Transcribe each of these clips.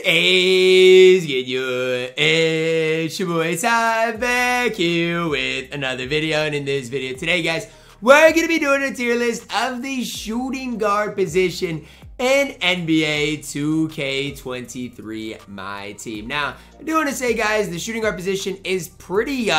is good? It's your boy Ty back here with another video, and in this video today, guys, we're gonna be doing a tier list of the shooting guard position in NBA 2K23 MyTEAM. Now, I do want to say, guys, the shooting guard position is pretty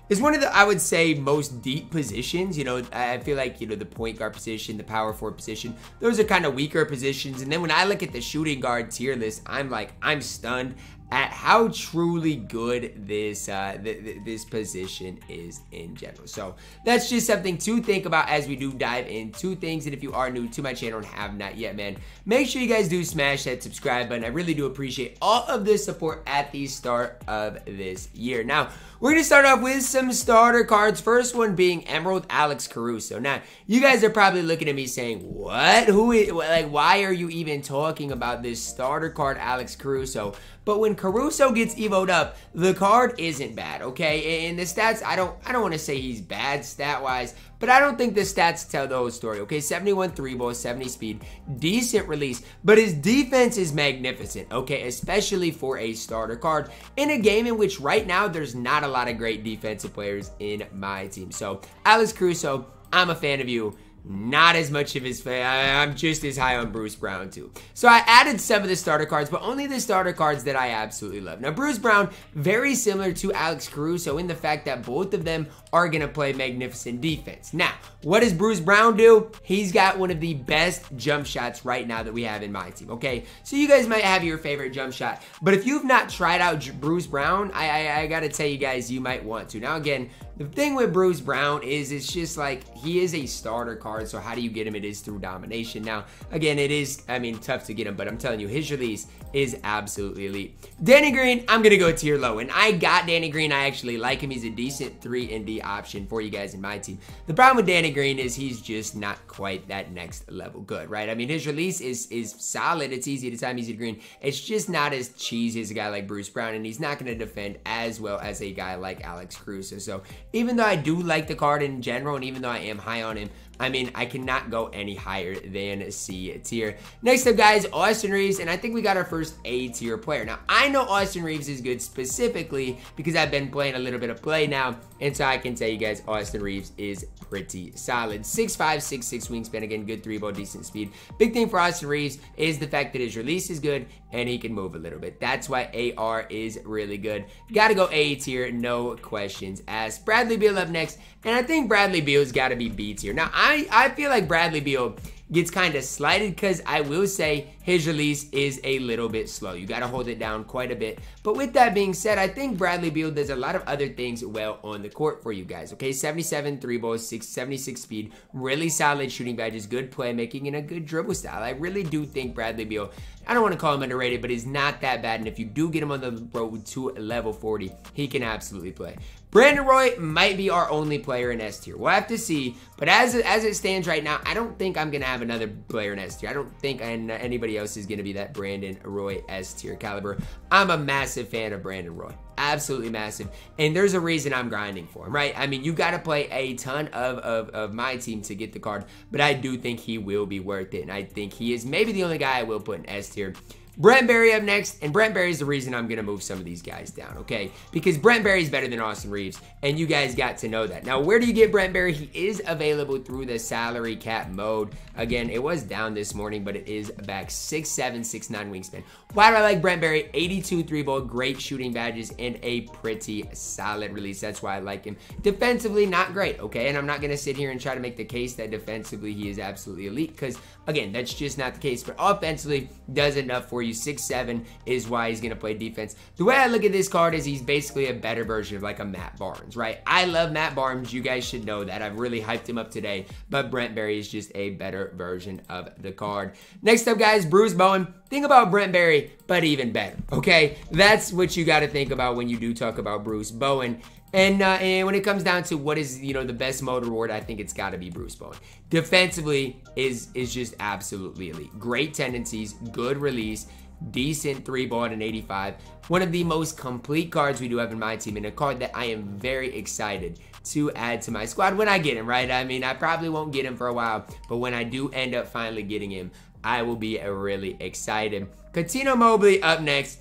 is one of the, I would say, most deep positions. You know, I feel like, you know, the point guard position, the power forward position, those are kind of weaker positions. And then when I look at the shooting guard tier list, I'm stunned at how truly good this this position is in general. So that's just something to think about as we do dive into things. And if you are new to my channel and have not yet, man, make sure you guys do smash that subscribe button. I really do appreciate all of the support at the start of this year. Now, we're gonna start off with some starter cards. First one being Emerald Alex Caruso. Now, you guys are probably looking at me saying, what? Who is, like, why are you even talking about this starter card, Alex Caruso? But when Caruso gets evoed up, the card isn't bad, okay? And the stats, I don't want to say he's bad stat-wise, but I don't think the stats tell the whole story, okay? 71 3 ball, 70 speed, decent release, but his defense is magnificent, okay? Especially for a starter card in a game in which right now there's not a lot of great defensive players in my team. So, Alex Caruso, I'm a fan of you. Not as much of his fan. I'm just as high on Bruce Brown too. So I added some of the starter cards, but only the starter cards that I absolutely love. Now, Bruce Brown, very similar to Alex Caruso in the fact that both of them are going to play magnificent defense. Now, what does Bruce Brown do? He's got one of the best jump shots right now that we have in my team, okay? So you guys might have your favorite jump shot, but if you've not tried out Bruce Brown, I got to tell you guys, you might want to. Now, again, the thing with Bruce Brown is it's just like he is a starter card, so how do you get him? It is through domination. Now, again, it is, I mean, tough to get him, but I'm telling you, his release is absolutely elite. Danny Green, I'm going to go tier low, and I got Danny Green. I actually like him. He's a decent 3-and-D option for you guys in my team. The problem with Danny Green is he's just not quite that next level good, right? I mean, his release is solid. It's easy to time, easy to green. It's just not as cheesy as a guy like Bruce Brown, and he's not going to defend as well as a guy like Alex Caruso. So even though I do like the card in general, and even though I am high on him, I mean, I cannot go any higher than C tier. Next up, guys, Austin Reeves, and I think we got our first A tier player. Now, I know Austin Reeves is good specifically because I've been playing a little bit of play now, and so I can tell you guys Austin Reeves is pretty solid. 6'5", 6'6" wingspan, again, good 3-ball, decent speed. Big thing for Austin Reeves is the fact that his release is good and he can move a little bit. That's why AR is really good. Gotta go A tier, no questions asked. Bradley Beal up next, and I think Bradley Beal's gotta be B tier. Now, I feel like Bradley Beal gets kind of slighted because I will say his release is a little bit slow. You got to hold it down quite a bit. But with that being said, I think Bradley Beal does a lot of other things well on the court for you guys. Okay, 77 3-ball, 76 speed, really solid shooting badges, good playmaking, and a good dribble style. I really do think Bradley Beal, I don't want to call him underrated, but he's not that bad. And if you do get him on the road to level 40, he can absolutely play. Brandon Roy might be our only player in S tier. We'll have to see. But as it stands right now, I don't think I'm going to have another player in S tier. I don't think anybody else is going to be that Brandon Roy S tier caliber. I'm a massive fan of Brandon Roy. Absolutely massive. And there's a reason I'm grinding for him, right? I mean, you got to play a ton of my team to get the card. But I do think he will be worth it. And I think he is maybe the only guy I will put in S tier. Brent Barry up next, and Brent Barry's the reason I'm going to move some of these guys down, okay? Because Brent Barry's better than Austin Reeves, and you guys got to know that. Now, where do you get Brent Barry? He is available through the salary cap mode. Again, it was down this morning, but it is back. 6'7", 6'9" wingspan. Why do I like Brent Barry? 82 3-ball, great shooting badges, and a pretty solid release. That's why I like him. Defensively, not great, okay? And I'm not going to sit here and try to make the case that defensively he is absolutely elite, because, again, that's just not the case. But offensively, does enough for you. 6'7" is why he's going to play defense. The way I look at this card is he's basically a better version of like a Matt Barnes, right? I love Matt Barnes. You guys should know that. I've really hyped him up today, but Brent Barry is just a better version of the card. Next up, guys, Bruce Bowen. Think about Brent Barry, but even better, okay? That's what you got to think about when you do talk about Bruce Bowen. And when it comes down to what is, you know, the best mode reward, I think it's got to be Bruce Bowen. Defensively is just absolutely elite. Great tendencies, good release, decent 3-ball at an 85. One of the most complete cards we do have in my team, and a card that I am very excited to add to my squad when I get him, right? I mean, I probably won't get him for a while, but when I do end up finally getting him, I will be really excited. Coutinho Mobley up next.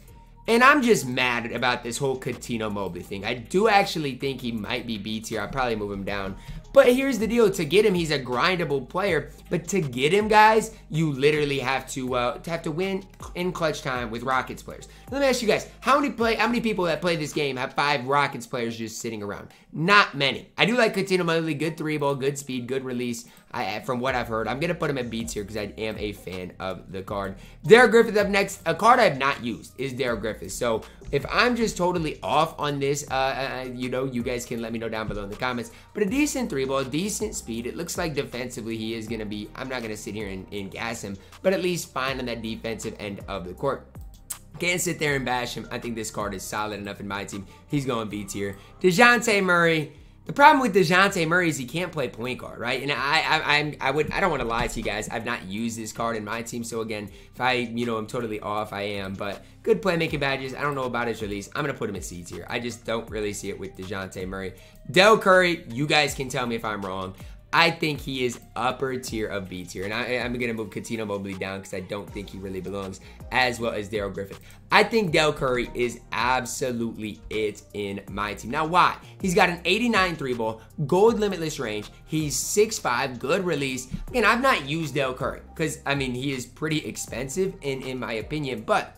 And I'm just mad about this whole Coutinho Mobley thing. I do actually think he might be B tier. I'll probably move him down. But here's the deal. To get him, he's a grindable player. But to get him, guys, you literally have to win in clutch time with Rockets players. Let me ask you guys, how many people that play this game have 5 Rockets players just sitting around? Not many. I do like Coutinho Mobley. Good 3-ball, good speed, good release. From what I've heard, I'm going to put him at B tier because I am a fan of the card. Darrell Griffith up next. A card I have not used is Darrell Griffith. So if I'm just totally off on this, you know, you guys can let me know down below in the comments. But a decent 3-ball, decent speed. It looks like defensively he is going to be, I'm not going to sit here and gas him, but at least fine on that defensive end of the court. Can't sit there and bash him. I think this card is solid enough in my team. He's going B tier. DeJounte Murray. The problem with DeJounte Murray is he can't play point guard, right? And I don't want to lie to you guys. I've not used this card in my team. So again, if I'm totally off, I am. But good playmaking badges. I don't know about his release. I'm going to put him in C tier. I just don't really see it with DeJounte Murray. Del Curry, you guys can tell me if I'm wrong. I think he is upper tier of B tier. And I'm going to move Coutinho Mobley down because I don't think he really belongs, as well as Darrell Griffith. I think Del Curry is absolutely it in my team. Now, why? He's got an 89 3-ball, gold limitless range. He's 6'5", good release. Again, I've not used Del Curry because, I mean, he is pretty expensive in my opinion. But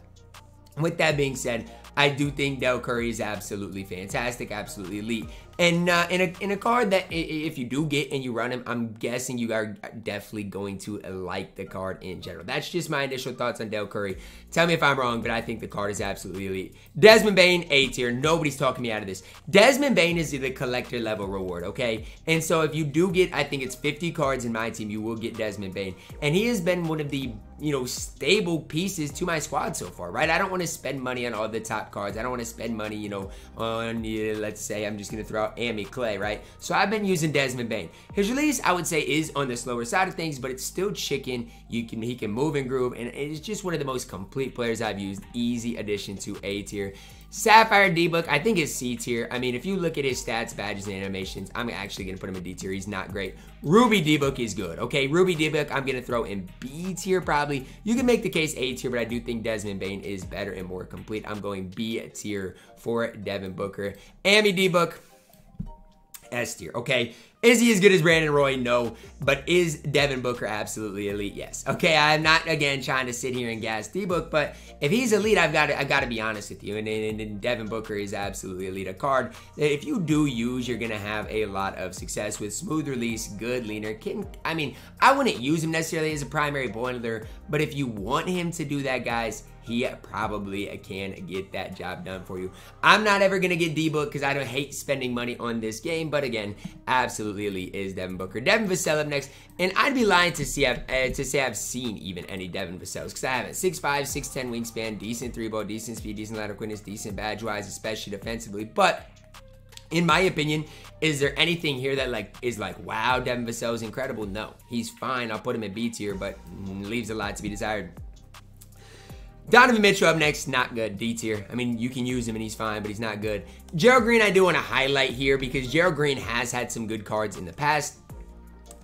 with that being said, I do think Del Curry is absolutely fantastic, absolutely elite. And in a card that if you do get and you run him, I'm guessing you are definitely going to like the card in general. That's just my initial thoughts on Del Curry. Tell me if I'm wrong, but I think the card is absolutely elite. Desmond Bane, A tier. Nobody's talking me out of this. Desmond Bane is the collector level reward, okay? And so if you do get, I think it's 50 cards in my team, you will get Desmond Bane. And he has been one of the, stable pieces to my squad so far, right? I don't want to spend money on all the top cards. I don't want to spend money, on, let's say I'm just going to throw out Amy Clay, right? So I've been using Desmond Bane. His release, I would say, is on the slower side of things, but it's still chicken. He can move and groove, and it's just one of the most complete players I've used. Easy addition to A tier. Sapphire D-Book, I think is C tier. I mean, if you look at his stats, badges, and animations, I'm actually going to put him in D tier. He's not great. Ruby D-Book is good, okay? Ruby D-Book, I'm going to throw in B tier probably. You can make the case A tier, but I do think Desmond Bane is better and more complete. I'm going B tier for Devin Booker. Amy D-Book, S tier, okay? Is he as good as Brandon Roy? No. But is Devin Booker absolutely elite? Yes. Okay, I'm not, again, trying to sit here and gas D-Book, but if he's elite, I've got to be honest with you. And Devin Booker is absolutely elite. A card that if you do use, you're going to have a lot of success with smooth release, good leaner. I wouldn't use him necessarily as a primary boiler, but if you want him to do that, guys, he probably can get that job done for you. I'm not ever going to get D-Book because I don't hate spending money on this game. But again, absolutely elite is Devin Booker. Devin Vassell up next. And I'd be lying to say I've seen even any Devin Vassells because I haven't. 6'5", 6'10 wingspan, decent 3-ball, decent speed, decent lateral quickness, decent badge-wise, especially defensively. But in my opinion, is there anything here that is like, wow, Devin Vassell is incredible? No. He's fine. I'll put him in B tier, but leaves a lot to be desired. Donovan Mitchell up next, not good, D tier. I mean, you can use him and he's fine, but he's not good. Gerald Green I do want to highlight here because Gerald Green has had some good cards in the past.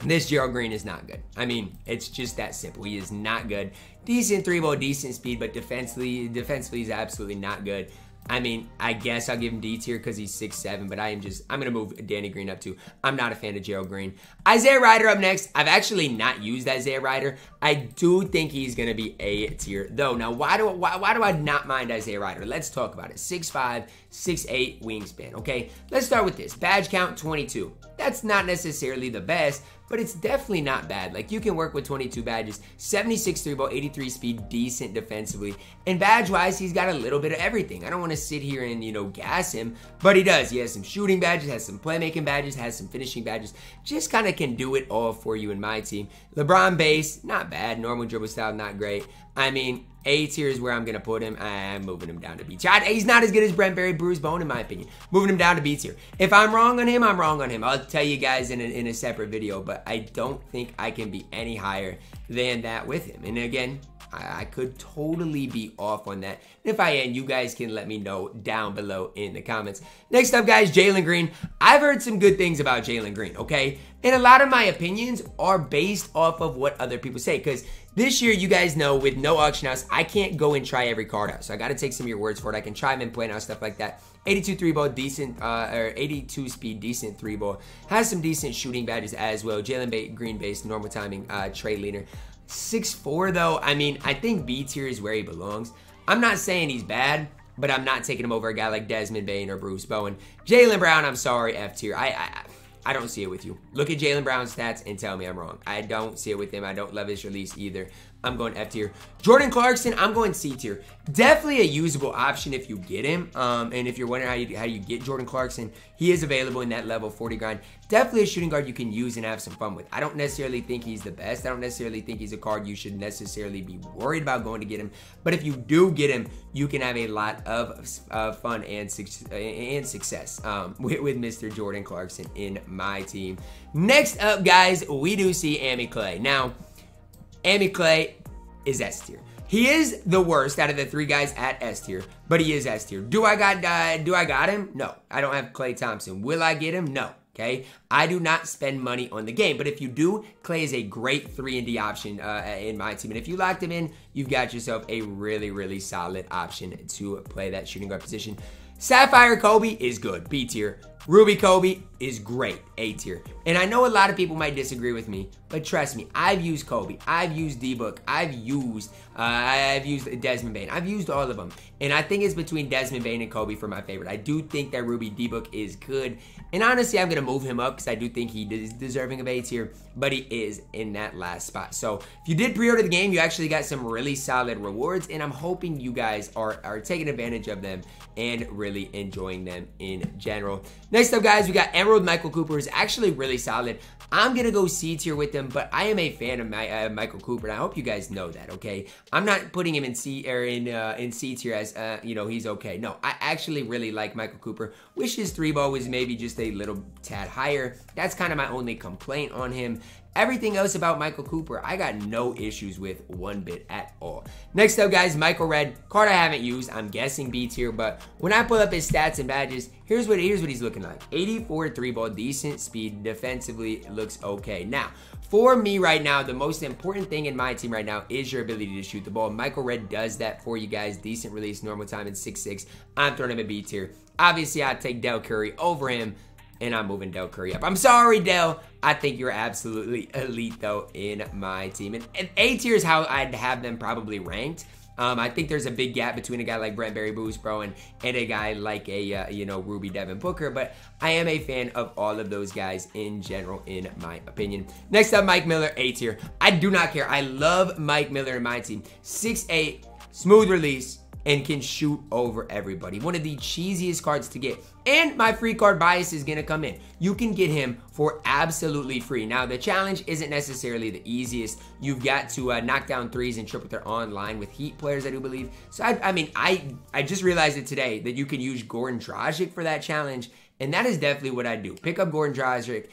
This Gerald Green is not good. I mean, it's just that simple. He is not good. Decent 3-ball, decent speed, but defensively he's absolutely not good. I mean, I guess I'll give him D tier because he's 6'7", but I'm going to move Danny Green up too. I'm not a fan of Gerald Green. Isaiah Ryder up next. I've actually not used Isaiah Ryder. I do think he's going to be A tier though. Now, why do I not mind Isaiah Ryder? Let's talk about it. 6'5", 6'8 wingspan, okay? Let's start with this. Badge count, 22. That's not necessarily the best, but it's definitely not bad. Like, you can work with 22 badges, 76 3-ball, 83 speed, decent defensively. And badge-wise, he's got a little bit of everything. I don't want to sit here and, gas him, but he does. He has some shooting badges, has some playmaking badges, has some finishing badges. Just kind of can do it all for you in my team. LeBron base, not bad. Normal dribble style, not great. I mean, A tier is where I'm going to put him. I'm moving him down to B tier. He's not as good as Brent Berry, Bruce Bone, in my opinion. Moving him down to B tier. If I'm wrong on him, I'm wrong on him. I'll tell you guys in a separate video, but I don't think I can be any higher than that with him. And again, I could totally be off on that. And if I am, you guys can let me know down below in the comments. Next up, guys, Jalen Green. I've heard some good things about Jalen Green, okay? And a lot of my opinions are based off of what other people say, because This year, you guys know, with no auction house, I can't go and try every card out. So I got to take some of your words for it. I can try them in play now, stuff like that. 82 3-ball, decent, or 82 speed, decent 3-ball. Has some decent shooting badges as well. Jalen Green base, normal timing, trade leader. 6'4", though, I mean, I think B tier is where he belongs. I'm not saying he's bad, but I'm not taking him over a guy like Desmond Bane or Bruce Bowen. Jaylen Brown, I'm sorry, F tier. I don't see it with you. Look at Jaylen Brown's stats and tell me I'm wrong. I don't see it with him. I don't love his release either. I'm going F tier. Jordan Clarkson, I'm going C tier. Definitely a usable option if you get him. And if you're wondering how you get Jordan Clarkson, he is available in that level 40 grind. Definitely a shooting guard you can use and have some fun with. I don't necessarily think he's the best. I don't necessarily think he's a card you should necessarily be worried about going to get him. But if you do get him, you can have a lot of fun and success with Mr. Jordan Clarkson in my team. Next up, guys, we do see Ami Clay. Now, Ami Clay is S tier. He is the worst out of the 3 guys at S tier, but he is S tier. Do I got him? No. I don't have Klay Thompson. Will I get him? No. Okay, I do not spend money on the game, but if you do, Clay is a great 3-and-D option in my team, and if you locked him in, you've got yourself a really, really solid option to play that shooting guard position. Sapphire Kobe is good, B tier. Ruby Kobe is great, A tier. And I know a lot of people might disagree with me, but trust me, I've used Kobe, I've used D-Book, I've used Desmond Bane, I've used all of them. And I think it's between Desmond Bane and Kobe for my favorite. I do think that Ruby D-Book is good. And honestly, I'm going to move him up because I do think he is deserving of A tier, but he is in that last spot. So if you did pre-order the game, you actually got some really solid rewards, and I'm hoping you guys are taking advantage of them and really enjoying them in general. Next up, guys, we got Emerald Michael Cooper, is actually really solid. I'm going to go C tier with him, but I am a fan of Michael Cooper, and I hope you guys know that, okay? I'm not putting him in C tier as, you know, he's okay. No, I actually really like Michael Cooper. Wish his 3-ball was maybe just a little tad higher. That's kind of my only complaint on him. Everything else about Michael Cooper, I got no issues with one bit at all. Next up, guys, Michael Redd. Card I haven't used. I'm guessing B tier, but when I pull up his stats and badges, here's what he's looking like. 84 3-ball, decent speed, defensively looks okay. Now, for me right now, the most important thing in my team right now is your ability to shoot the ball. Michael Redd does that for you guys. Decent release, normal time, and 6'6". I'm throwing him a B tier. Obviously, I'd take Del Curry over him, and I'm moving Del Curry up. I'm sorry, Del. I think you're absolutely elite, though, in my team. And A tier is how I'd have them probably ranked. I think there's a big gap between a guy like Brent Berry Boost, bro, and a guy like a, you know, Ruby Devin Booker. But I am a fan of all of those guys in general, in my opinion. Next up, Mike Miller, A tier. I do not care. I love Mike Miller in my team. 6'8", smooth release, and can shoot over everybody. One of the cheesiest cards to get. And my free card bias is going to come in. You can get him for absolutely free. Now, the challenge isn't necessarily the easiest. You've got to knock down threes and triple threat online with Heat players, I do believe. So, I mean, I just realized it today that you can use Goran Dragic for that challenge. And that is definitely what I do. Pick up Goran Dragic,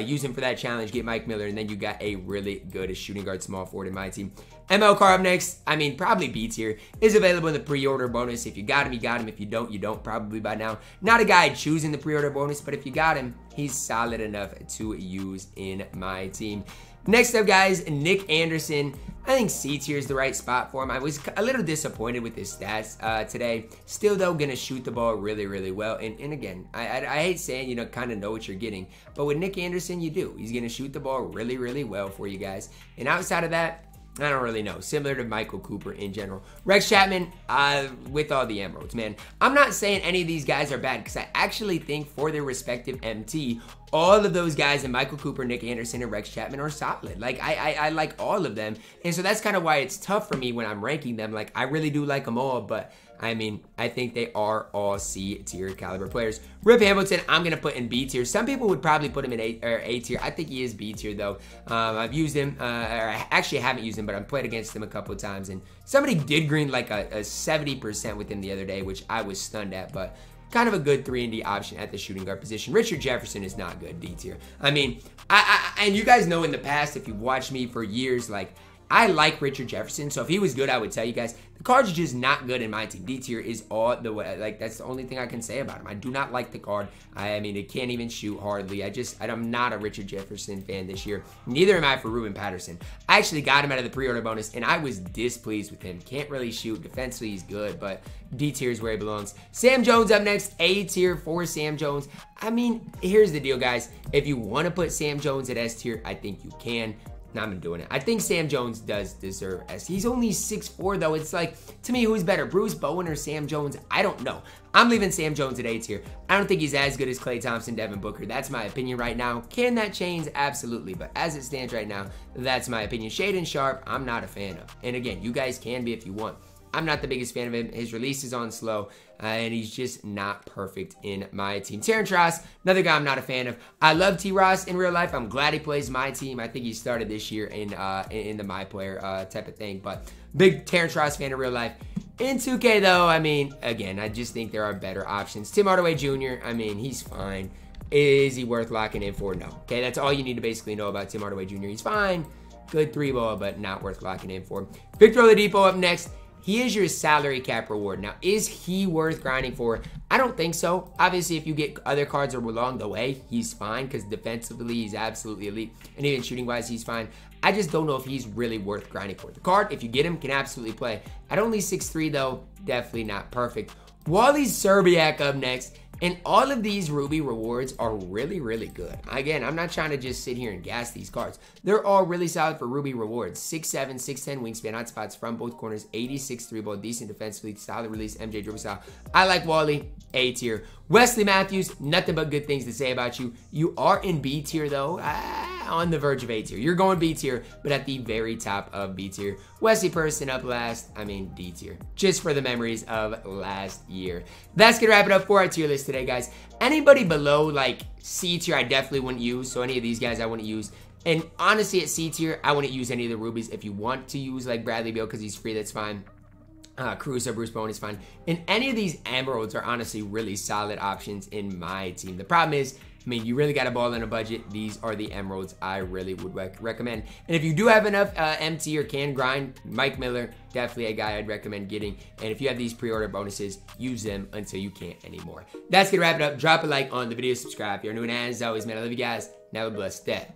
use him for that challenge, get Mike Miller, and then you got a really good shooting guard small forward in my team. ML Carr up next. I mean, probably B tier. Is available in the pre-order bonus. If you got him, you got him. If you don't, you don't probably by now. Not a guy choosing the pre-order bonus, but if you got him, he's solid enough to use in my team. Next up, guys, Nick Anderson. I think C tier is the right spot for him. I was a little disappointed with his stats today. Still, though, going to shoot the ball really, really well. And again, I hate saying, you know, kind of know what you're getting. But with Nick Anderson, you do. He's going to shoot the ball really, really well for you guys. And outside of that, I don't really know. Similar to Michael Cooper in general. Rex Chapman, with all the emeralds, man. I'm not saying any of these guys are bad because I actually think for their respective MT, all of those guys in Michael Cooper, Nick Anderson, and Rex Chapman are solid. Like, I like all of them. And so that's kind of why it's tough for me when I'm ranking them. Like, I really do like them all, but I mean, I think they are all C tier caliber players. Rip Hamilton, I'm going to put in B tier. Some people would probably put him in A tier. I think he is B tier, though. I've used him, or I actually haven't used him, but I've played against him a couple of times. And somebody did green like a 70% with him the other day, which I was stunned at, but kind of a good 3-and-D option at the shooting guard position. Richard Jefferson is not good, D tier. I mean, and you guys know in the past, if you've watched me for years, like, I like Richard Jefferson, so if he was good, I would tell you guys. The card's just not good in my team. D tier is all the way. Like, that's the only thing I can say about him. I do not like the card. I mean, it can't even shoot hardly. I'm not a Richard Jefferson fan this year. Neither am I for Ruben Patterson. I actually got him out of the pre-order bonus, and I was displeased with him. Can't really shoot. Defensively, he's good, but D tier is where he belongs. Sam Jones up next. A tier for Sam Jones. I mean, here's the deal, guys. If you want to put Sam Jones at S tier, I think you can. I'm doing it. I think Sam Jones does deserve S. He's only 6'4", though. It's like, to me, who's better, Bruce Bowen or Sam Jones? I don't know. I'm leaving Sam Jones at A tier. I don't think he's as good as Klay Thompson, Devin Booker. That's my opinion right now. Can that change? Absolutely. But as it stands right now, that's my opinion. Shaedon Sharpe, I'm not a fan of. And again, you guys can be if you want. I'm not the biggest fan of him. His release is on slow, and he's just not perfect in my team. Terrence Ross, another guy I'm not a fan of. I love T. Ross in real life. I'm glad he plays my team. I think he started this year in the My Player type of thing, but big Terrence Ross fan in real life. In 2K, though, I mean, again, I just think there are better options. Tim Hardaway Jr., I mean, he's fine. Is he worth locking in for? No. Okay, that's all you need to basically know about Tim Hardaway Jr. He's fine. Good 3-ball, but not worth locking in for. Victor Oladipo up next. He is your salary cap reward. Now, is he worth grinding for? I don't think so. Obviously, if you get other cards along the way, he's fine because defensively, he's absolutely elite. And even shooting-wise, he's fine. I just don't know if he's really worth grinding for. The card, if you get him, can absolutely play. At only 6'3", though, definitely not perfect. Wally Szczerbiak up next. And all of these Ruby rewards are really, really good. Again, I'm not trying to just sit here and gas these cards. They're all really solid for Ruby rewards. 6'7", 6'10", wingspan, hot spots from both corners, 86 3-ball, decent defensively, solid release, MJ dribble style. I like Wally, A tier. Wesley Matthews, nothing but good things to say about you. You are in B tier, though. On the verge of A tier. You're going B tier, but at the very top of B tier. Wesley Person up last, I mean D tier. Just for the memories of last year. That's gonna wrap it up for our tier list today, guys. Anybody below like C tier, I definitely wouldn't use. So any of these guys I wouldn't use. And honestly, at C tier, I wouldn't use any of the rubies. If you want to use like Bradley Beal because he's free, that's fine. Caruso, Bruce Bowen is fine. And any of these emeralds are honestly really solid options in my team. The problem is, I mean, you really got to ball in a budget. These are the emeralds I really would recommend. And if you do have enough MT or can grind, Mike Miller, definitely a guy I'd recommend getting. And if you have these pre-order bonuses, use them until you can't anymore. That's going to wrap it up. Drop a like on the video, subscribe if you're new, and as always, man, I love you guys. And have a blessed day.